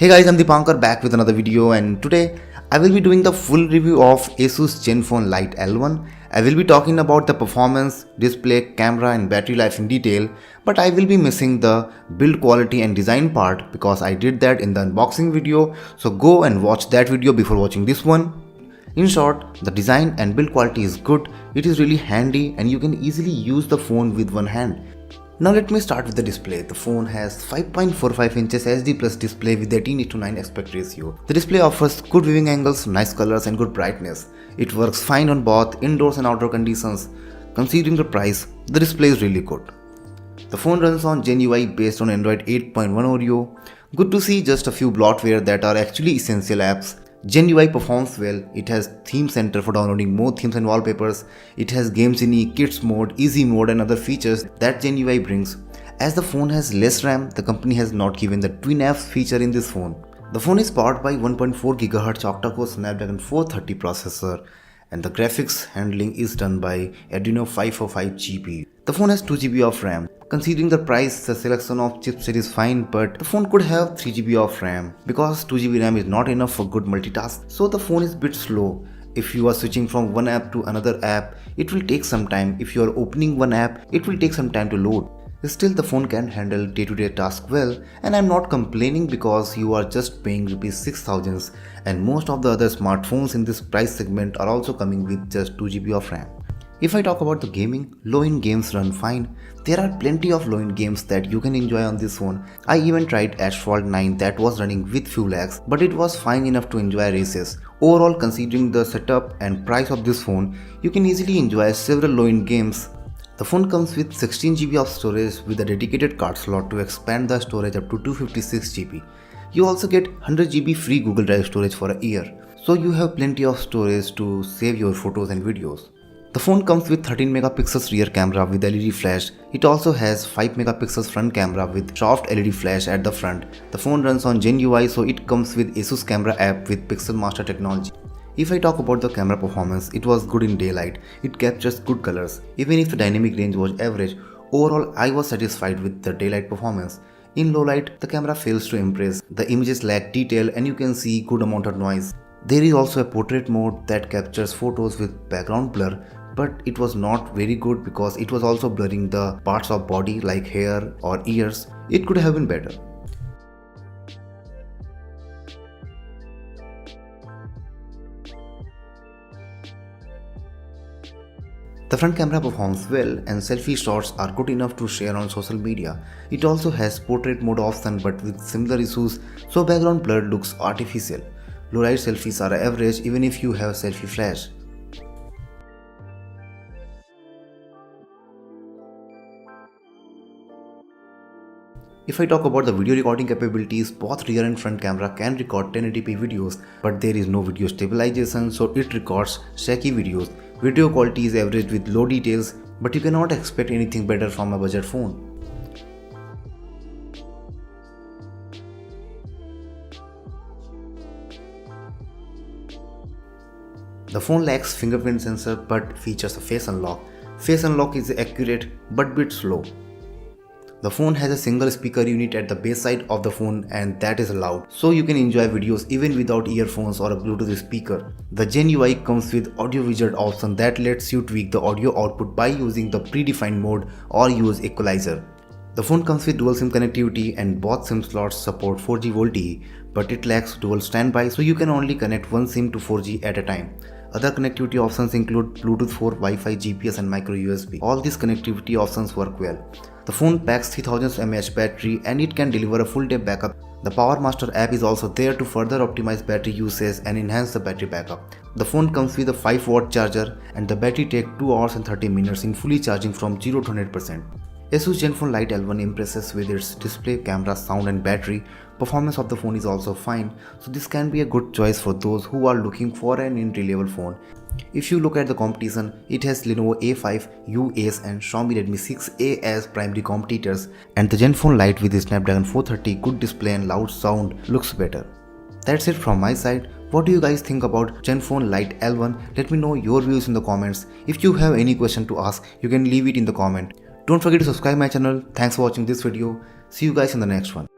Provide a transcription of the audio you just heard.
Hey guys, I'm Dipankar back with another video, and today I will be doing the full review of Asus Zenfone Lite L1. I will be talking about the performance, display, camera and battery life in detail, but I will be missing the build quality and design part because I did that in the unboxing video, so go and watch that video before watching this one. In short, the design and build quality is good, it is really handy and you can easily use the phone with one hand. Now let me start with the display. The phone has 5.45 inches HD plus display with 18:9 aspect ratio. The display offers good viewing angles, nice colors and good brightness. It works fine on both indoors and outdoor conditions. Considering the price, the display is really good. The phone runs on Gen UI based on Android 8.1 Oreo. Good to see just a few bloatware that are actually essential apps. Gen UI performs well. It has theme center for downloading more themes and wallpapers. It has Game Genie, Kids mode, Easy mode and other features that Gen UI brings. As the phone has less RAM, the company has not given the twin apps feature in this phone. The phone is powered by 1.4 GHz octa-core Snapdragon 430 processor and the graphics handling is done by Adreno 545 GPU. The phone has 2 GB of RAM. Considering the price, the selection of chipset is fine, but the phone could have 3 GB of RAM because 2 GB RAM is not enough for good multitask. So the phone is a bit slow. If you are switching from one app to another app, it will take some time. If you are opening one app, it will take some time to load. Still, the phone can handle day-to-day tasks well, and I'm not complaining because you are just paying Rs 6,000 and most of the other smartphones in this price segment are also coming with just 2 GB of RAM. If I talk about the gaming, low-end games run fine. There are plenty of low-end games that you can enjoy on this phone. I even tried Asphalt 9 that was running with few lags, but it was fine enough to enjoy races. Overall, considering the setup and price of this phone, you can easily enjoy several low-end games. The phone comes with 16 GB of storage with a dedicated card slot to expand the storage up to 256 GB. You also get 100 GB free Google Drive storage for a year, so you have plenty of storage to save your photos and videos. The phone comes with 13 megapixels rear camera with LED flash. It also has 5 megapixels front camera with soft LED flash at the front. The phone runs on Gen UI, so it comes with Asus camera app with Pixel Master technology. If I talk about the camera performance, it was good in daylight. It captures good colors. Even if the dynamic range was average, overall I was satisfied with the daylight performance. In low light, the camera fails to impress. The images lack detail and you can see good amount of noise. There is also a portrait mode that captures photos with background blur, but it was not very good because it was also blurring the parts of body like hair or ears. It could have been better. The front camera performs well and selfie shots are good enough to share on social media. It also has portrait mode option but with similar issues, so background blur looks artificial. Low light selfies are average even if you have selfie flash. If I talk about the video recording capabilities, both rear and front camera can record 1080p videos, but there is no video stabilization, so it records shaky videos. Video quality is average with low details, but you cannot expect anything better from a budget phone. The phone lacks fingerprint sensor but features a face unlock. Face unlock is accurate but bit slow. The phone has a single speaker unit at the base side of the phone and that is loud, so you can enjoy videos even without earphones or a Bluetooth speaker. The Gen UI comes with audio wizard option that lets you tweak the audio output by using the predefined mode or use equalizer. The phone comes with dual SIM connectivity and both SIM slots support 4G VoLTE, but it lacks dual standby, so you can only connect one SIM to 4G at a time. Other connectivity options include Bluetooth 4, Wi-Fi, GPS and micro USB. All these connectivity options work well. The phone packs 3000 mAh battery and it can deliver a full day backup. The Power Master app is also there to further optimize battery usage and enhance the battery backup. The phone comes with a 5-watt charger and the battery takes 2 hours and 30 minutes in fully charging from 0 to 100%. Asus Zenfone Lite L1 impresses with its display, camera, sound and battery. Performance of the phone is also fine, so this can be a good choice for those who are looking for an entry-level phone. If you look at the competition, it has Lenovo A5, U-Ace and Xiaomi Redmi 6A as primary competitors, and the Zenfone Lite with the Snapdragon 430 good display and loud sound looks better. That's it from my side. What do you guys think about Zenfone Lite L1? Let me know your views in the comments. If you have any question to ask, you can leave it in the comment. Don't forget to subscribe my channel. Thanks for watching this video. See you guys in the next one.